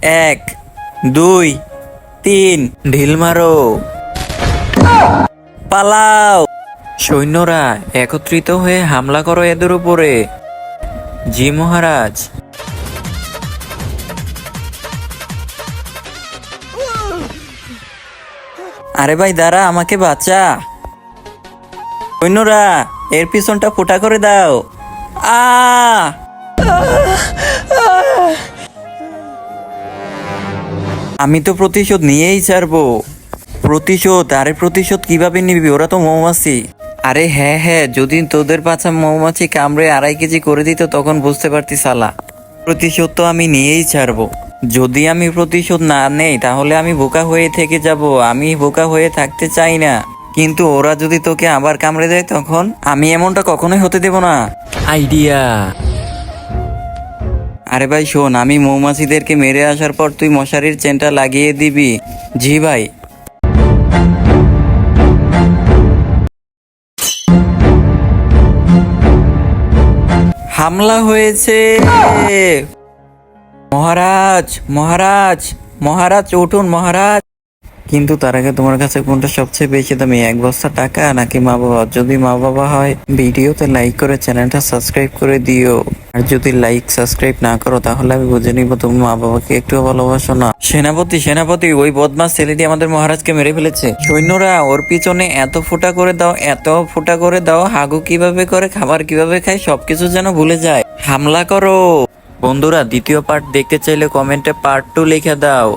এক, দুই, তিন, ঢিল মারো, পালাও। সৈন্যরা একত্রিত হয়ে হামলা করো এদের উপরে। জি মহারাজ। আরে ভাই দাঁড়া, আমাকে বাঁচা। সৈন্যরা এর পিছনটা ফোটা করে দাও। আ আমি তো প্রতিশোধ নিয়েই ছাড়বো। প্রতিশোধ? আরে প্রতিশোধ কিভাবে নিবি? ওরা তো মৌমাছি। আরে হ্যাঁ হ্যাঁ, যদি তোদের পাছা মৌমাছি কামড়ে 2.5 কেজি করে দিত তখন বুঝতে পারতি শালা। প্রতিশোধ তো আমি নিয়েই ছাড়বো। যদি আমি প্রতিশোধ না নেই তাহলে আমি বোকা হয়ে থেকে যাব। আমি বোকা হয়ে থাকতে চাই না। কিন্তু ওরা যদি তোকে আবার কামড়ে দেয় তখন? আমি এমনটা কখনোই হতে দেব না। আইডিয়া। আরে ভাই শোন, আমি মৌমাছিদেরকে মেরে আসার পর তুই মশারির চেনটা লাগিয়ে দিবি। জি ভাই। হামলা হয়েছে। মহারাজ, মহারাজ, মহারাজ উঠুন মহারাজ। কিন্তু তার আগে তোমার কাছে কোনটা সবচেয়ে বেশি দামি, 1 বস্তা টাকা নাকি মা বাবা? যদি মা বাবা হয় ভিডিওতে লাইক করে চ্যানেলটা সাবস্ক্রাইব করে দিও। আর যদি লাইক সাবস্ক্রাইব না করো তাহলে আমি বুঝে নিব তুমি মা বাবাকে একটু ভালোবাসো না। সেনাপতি, সেনাপতি, ওই বদমাস ছেলেটি আমাদের মহারাজকে মেরে ফেলেছে। সৈন্যরা ওর পিছনে এত ফুটা করে দাও, এত ফুটা করে দাও, হাগু কিভাবে করে, খাবার কিভাবে খায় সবকিছু যেন ভুলে যায়। হামলা করো। বন্ধুরা দ্বিতীয় পার্ট দেখতে চাইলে কমেন্টে পার্ট 2 লিখে দাও।